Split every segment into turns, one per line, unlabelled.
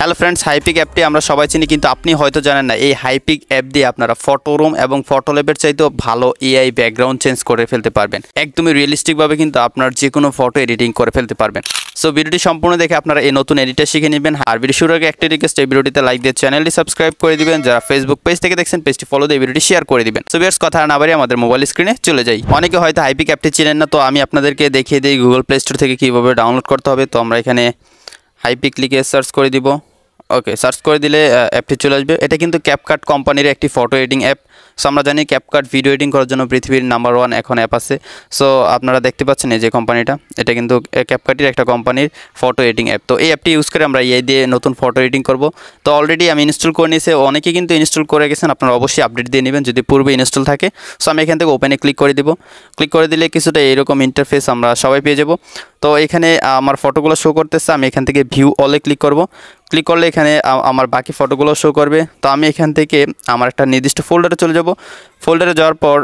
Hello friends, Hypic অ্যাপটি আমরা সবাই চিনি, কিন্তু আপনি হয়তো জানেন না এই হাইপিক অ্যাপ দিয়ে আপনারা ফটোরুম এবং ফটোল্যাবের চাইতেও ভালো এআই ব্যাকগ্রাউন্ড চেঞ্জ করে ফেলতে পারবেন। একদমই রিয়েলিস্টিকভাবে কিন্তু আপনার যে কোনো ফটো এডিটিং করে ফেলতে পারবেন। সো ভিডিওটি সম্পূর্ণ দেখে আপনারা এই নতুন এডিটটা শিখে নেবেন। আর ভিডিও শুরুর আগে একটা রিকোয়েস্ট, এই ভিডিওটিতে লাইক দিয়ে চ্যানেলটি সাবস্ক্রাইব করে দিবেন। যারা ফেসবুক পেজ থেকে দেখছেন পেজটি ফলো দিয়ে ভিডিওটি শেয়ার করে দিবেন। সো ভিউয়ার্স, কথা না বাড়িয়ে আমাদের মোবাইল স্ক্রিনে চলে যাই। অনেকে হয়তো হাইপিক অ্যাপটি চিনেন না, তো আমি আপনাদেরকে দেখিয়ে দিই গুগল প্লে স্টোর থেকে কীভাবে ডাউনলোড করতে হবে। তো আমরা এখানে হাইপিক লিখে সার্চ করে দিব। ওকে, সার্চ করে দিলে অ্যাপটি চলে আসবে। এটা কিন্তু ক্যাপকাট কোম্পানির একটি ফটো এডিটিং অ্যাপ। সো আমরা জানি ক্যাপকাট ভিডিও এডিটিং করার জন্য পৃথিবীর নাম্বার 1 এখন অ্যাপ আছে। সো আপনারা দেখতে পাচ্ছেন এই যে কোম্পানিটা, এটা কিন্তু ক্যাপকাটের একটা কোম্পানির ফটো এডিটিং অ্যাপ। তো এই অ্যাপটি ইউজ করে আমরা এআই দিয়ে নতুন ফটো এডিটিং করব। তো অলরেডি আমি ইনস্টল করে নিয়েছি, অনেকে কিন্তু ইনস্টল করে গেছেন, আপনারা অবশ্যই আপডেট দিয়ে নেবেন যদি পূর্বে ইনস্টল থাকে। সো আমি এখান থেকে ওপেনে ক্লিক করে দিব। ক্লিক করে দিলে কিছুটা এরকম ইন্টারফেস আমরা সবাই পেয়ে যাব। তো এখানে আমার ফটোগুলো শো করতেছে, আমি এখান থেকে ভিউ অলে ক্লিক করব। ক্লিক করলে এখানে আমার বাকি ফটোগুলো শো করবে। তো আমি এখান থেকে আমার একটা নির্দিষ্ট ফোল্ডারে চলে যাব। ফোল্ডারে যাওয়ার পর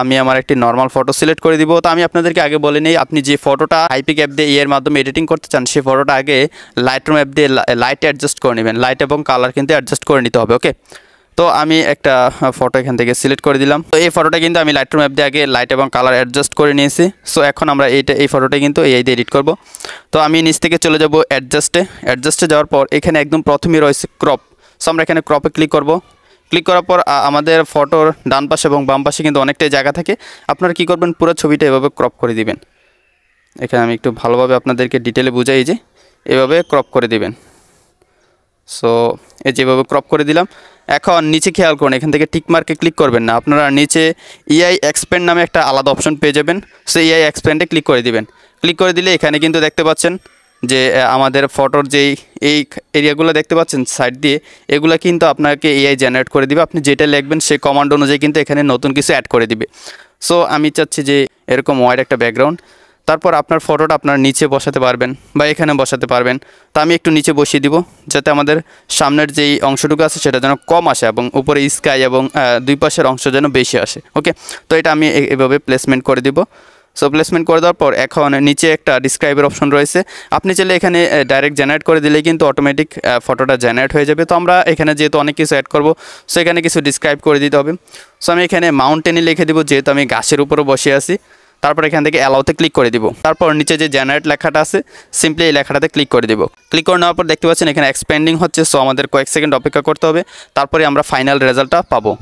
আমি আমার একটি নর্মাল ফটো সিলেক্ট করে দিব। তো আমি আপনাদেরকে আগে বলে নিই, আপনি যে ফটোটা হাইপিক অ্যাপ দিয়ে এর মাধ্যমে এডিটিং করতে চান, সেই ফটোটা আগে লাইটরুম অ্যাপ দিয়ে লাইট অ্যাডজাস্ট করে নেবেন। লাইট এবং কালার কিন্তু অ্যাডজাস্ট করে নিতে হবে। ওকে, তো আমি একটা ফটো এখান থেকে সিলেক্ট করে দিলাম। তো এই ফটোটা কিন্তু আমি লাইটরুম অ্যাপ দিয়ে আগে লাইট এবং কালার অ্যাডজাস্ট করে নিয়েছি। সো এখন আমরা এই ফটোটা কিন্তু এই দিয়ে এডিট করব। তো আমি নিচ থেকে চলে যাব অ্যাডজাস্টে যাওয়ার পর এখানে একদম প্রথমেই রয়েছে ক্রপ। সো আমরা এখানে ক্রপে ক্লিক করব। ক্লিক করার পর আমাদের ফটোর ডান পাশে এবং বাম পাশে কিন্তু অনেকটাই জায়গা থাকে। আপনারা কী করবেন, পুরো ছবিটা এভাবে ক্রপ করে দিবেন। এখানে আমি একটু ভালোভাবে আপনাদেরকে ডিটেলে বুঝাই, যে এভাবে ক্রপ করে দিবেন। সো এই যেভাবে ক্রপ করে দিলাম। এখন নিচে খেয়াল করুন, এখান থেকে টিক মার্কে ক্লিক করবেন না, আপনারা নিচে এআই এক্সপ্যান্ড নামে একটা আলাদা অপশন পেয়ে যাবেন। সো এআই এক্সপ্যান্ডে ক্লিক করে দিবেন। ক্লিক করে দিলে এখানে কিন্তু দেখতে পাচ্ছেন যে আমাদের ফটোর যেই এই এরিয়াগুলো দেখতে পাচ্ছেন সাইড দিয়ে, এগুলো কিন্তু আপনাকে এআই জেনারেট করে দিবে। আপনি যেটা লিখবেন সেই কমান্ড অনুযায়ী কিন্তু এখানে নতুন কিছু অ্যাড করে দিবে। সো আমি চাচ্ছি যে এরকম ওয়াইড একটা ব্যাকগ্রাউন্ড। তারপর আপনার ফটোটা আপনার নিচে বসাতে পারবেন বা এখানে বসাতে পারবেন। তো আমি একটু নিচে বসিয়ে দিব, যাতে আমাদের সামনের যেই অংশটুকু আছে সেটা যেন কম আসে এবং উপরে স্কাই এবং দুই পাশের অংশ যেন বেশি আসে। ওকে, তো এটা আমি এভাবে প্লেসমেন্ট করে দিব। সো প্লেসমেন্ট করে দেওয়ার পর এখন নিচে একটা ডিসক্রাইবের অপশন রয়েছে। আপনি চাইলে এখানে ডাইরেক্ট জেনারেট করে দিলেই কিন্তু অটোমেটিক ফটোটা জেনারেট হয়ে যাবে। তো আমরা এখানে যেহেতু অনেক কিছু অ্যাড করব, সো এখানে কিছু ডিসক্রাইব করে দিতে হবে। সো আমি এখানে মাউন্টেনে লিখে দিব, যেহেতু আমি গাছের উপরে বসে আছি। তারপর এখান থেকে অ্যালাউতে ক্লিক করে দিব। তারপর নিচে যে জেনারেট লেখাটা আছে, সিম্পলি এই লেখাটাতে ক্লিক করে দিব। ক্লিক করে নেওয়ার পর দেখতে পাচ্ছেন এখানে এক্সপেন্ডিং হচ্ছে। সো আমাদের কয়েক সেকেন্ড অপেক্ষা করতে হবে, তারপরে আমরা ফাইনাল রেজাল্টটা পাবো।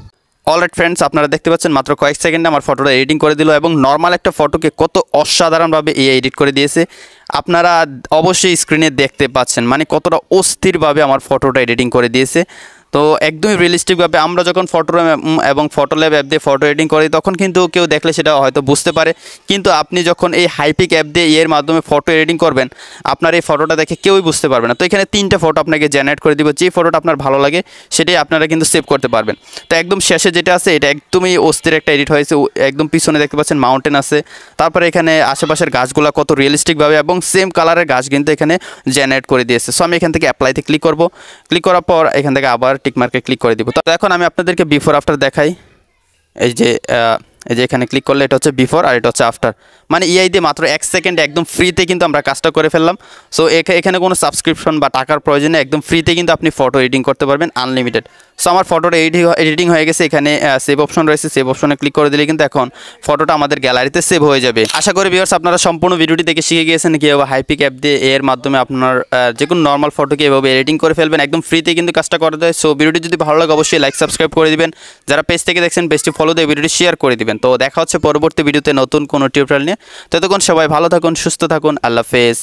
অলরাইট ফ্রেন্ডস, আপনারা দেখতে পাচ্ছেন মাত্র কয়েক সেকেন্ডে আমার ফটোটা এডিটিং করে দিল এবং নর্মাল একটা ফটোকে কত অসাধারণভাবে এডিট করে দিয়েছে আপনারা অবশ্যই স্ক্রিনে দেখতে পাচ্ছেন। মানে কতটা অস্থিরভাবে আমার ফটোটা এডিটিং করে দিয়েছে। তো একদমই রিয়েলিস্টিকভাবে আমরা যখন ফটোরুম এবং ফটোল্যাব অ্যাপ দিয়ে ফটো এডিটিং করি, তখন কিন্তু কেউ দেখলে সেটা হয়তো বুঝতে পারে, কিন্তু আপনি যখন এই হাইপিক অ্যাপ দিয়ে এর মাধ্যমে ফটো এডিটিং করবেন, আপনার এই ফটোটা দেখে কেউই বুঝতে পারবে না। তো এখানে 3টে ফটো আপনাকে জেনারেট করে দিব, যে ফটোটা আপনার ভালো লাগে সেটাই আপনারা কিন্তু সেভ করতে পারবেন। তো একদম শেষে যেটা আছে, এটা একদমই অস্থির একটা এডিট হয়েছে। একদম পিছনে দেখতে পাচ্ছেন মাউন্টেন আছে, তারপরে এখানে আশেপাশের গাছগুলো কত রিয়েলিস্টিকভাবে এবং সেম কালারের গাছ কিন্তু এখানে জেনারেট করে দিয়েছে। সো আমি এখান থেকে অ্যাপ্লাইতে ক্লিক করব। ক্লিক করার পর এখান থেকে আবার টিক মার্কে ক্লিক করে দিব। তো এখন আমি আপনাদেরকে বিফোর আফটার দেখাই। এই যে এখানে ক্লিক করলে এটা হচ্ছে বিফোর আর এটা হচ্ছে আফটার। মানে এআই দিয়ে মাত্র 1 সেকেন্ড একদম ফ্রিতে কিন্তু আমরা কাজটা করে ফেললাম। সো এখানে কোনো সাবস্ক্রিপশন বা টাকার প্রয়োজনে একদম ফ্রিতে কিন্তু আপনি ফটো এডিটিং করতে পারবেন, আনলিমিটেড। সো আমার ফটোটা এডিটিং হয়ে গেছে। এখানে সেভ অপশন রয়েছে, সেভ অপশনে ক্লিক করে দিলে কিন্তু এখন ফটোটা আমাদের গ্যালারিতে সেভ হয়ে যাবে। আশা করি ভিউয়ার্স আপনারা সম্পূর্ণ ভিডিওটি দেখে শিখে গিয়েছেন কীভাবে হাইপিক অ্যাপ দিয়ে এর মাধ্যমে আপনার যে কোনো নর্মাল ফটোকে এভাবে এডিটিং করে ফেলবেন, একদম ফ্রিতে কিন্তু কাজটা করা যায়। সো ভিডিওটি যদি ভালো লাগে অবশ্যই লাইক সাবস্ক্রাইব করে দিবেন। যারা পেজ থেকে দেখছেন পেজটি ফলো দিয়ে ভিডিওটি শেয়ার করে দিবেন। তো দেখা হচ্ছে পরবর্তী ভিডিওতে নতুন কোনো টিউটোরিয়াল নিয়ে। ততক্ষণ সবাই ভালো থাকুন, সুস্থ থাকুন, আল্লাহ হাফেজ।